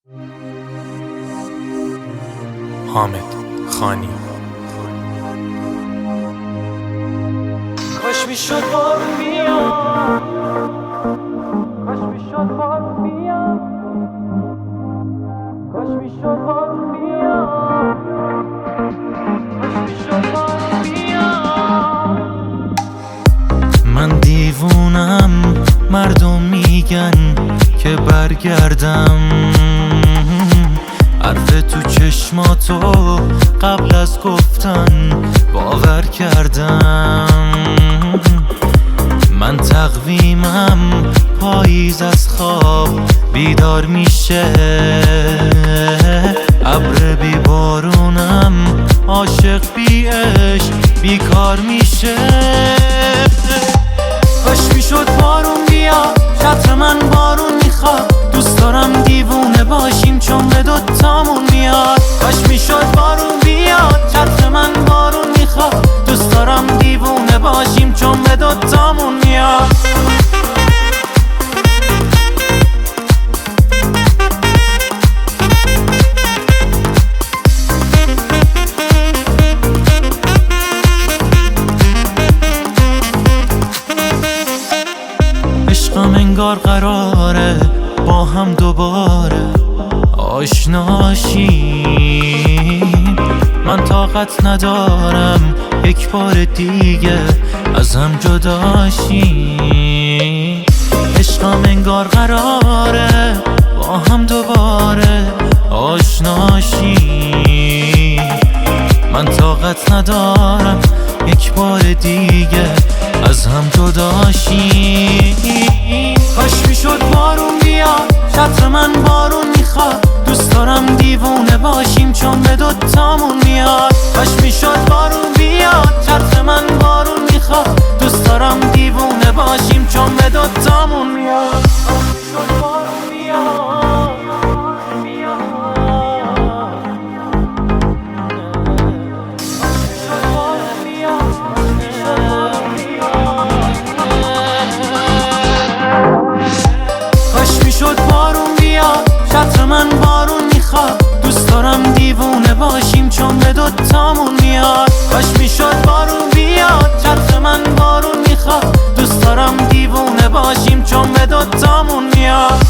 حامد خانی. کاش میشد بارون بیاد، کاش میشد بارون بیاد، کاش میشد بارون بیاد، کاش میشد بارون بیاد. من دیوونم، مردم میگن که برگردم، حرف تو چشماتو قبل از گفتن باور کردم. من تقویمم پاییز از خواب بیدار میشه، ابر بی بارونم عاشق بی عشق بیکار میشه. کاش میشد بارون بیاد، چتر من بارون میخواد، دوست دارم دیوونه باشیم چون به دوتامون میاد. کاش میشد بارون بیاد، چتر من بارون میخواد، دوست دارم دیوونه باشیم چون به دوتامون میاد. عشقم انگار قراره با هم دوباره آشناشیم، من طاقت ندارم یک بار دیگه از هم جداشیم. عشقم انگار قراره با هم دوباره آشناشیم، من طاقت ندارم یک بار دیگه از هم جداشیم. کاش میشد بارون بیاد، چتر من بارون میخواد، دوست دارم دیوونه باشیم چون به دوتامون میاد. کاش میشد بارون بیاد، چتر من بارون میخواد، دوست دارم دیوونه باشیم چون به دوتامون میاد. کاش میشد بارون بیاد، چتر من بارون میخواد، دوست دارم دیوونه باشیم چون به دوتامون میاد. کاش میشد بارون بیاد، چتر من بارون میخواد، دوست دارم دیوونه باشیم چون به دوتامون میاد.